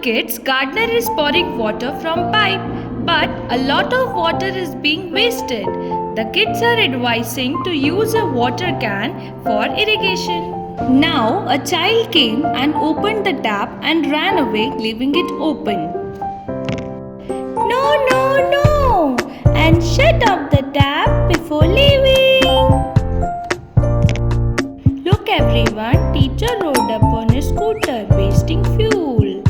kids, gardener is pouring water from pipe, but a lot of water is being wasted. The kids are advising to use a water can for irrigation. Now a child came and opened the tap and ran away, leaving it open. No, no, no! And shut off the tap before leaving. Look everyone, teacher rode up on a scooter, wasting fuel.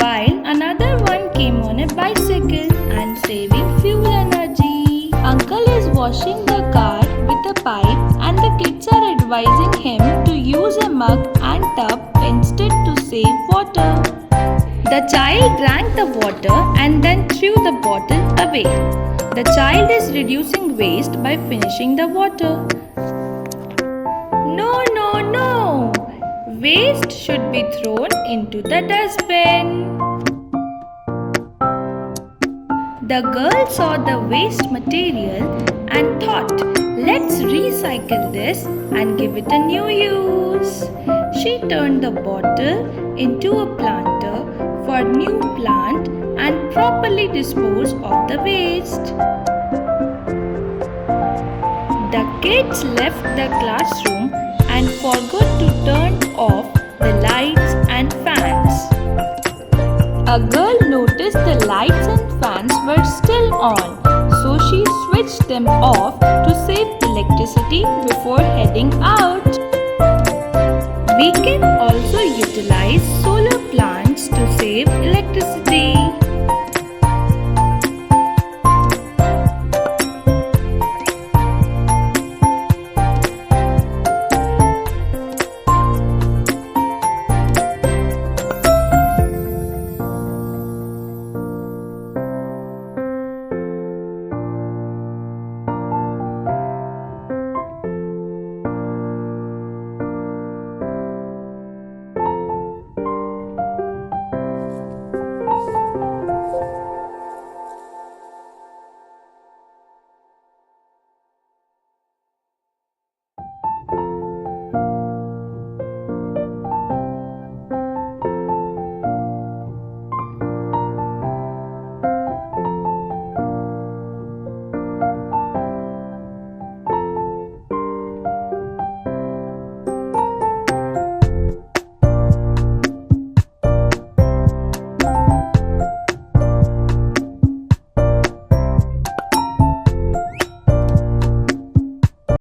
While another one came on a bicycle and saving fuel energy. Uncle is washing the car with a pipe and the kids are advising him to use a mug and tub instead to save water. The child drank the water and then threw the bottle away. The child is reducing waste by finishing the water. No, no, no! Waste should be thrown into the dustbin. The girl saw the waste material and thought, let's recycle this and give it a new use. She turned the bottle into a planter for new plant and properly disposed of the waste. The kids left the classroom and forgot to turn off the lights and fans. A girl noticed the lights and fans were still on, so she switched them off to save electricity before heading out. We can also utilize solar plants to save electricity.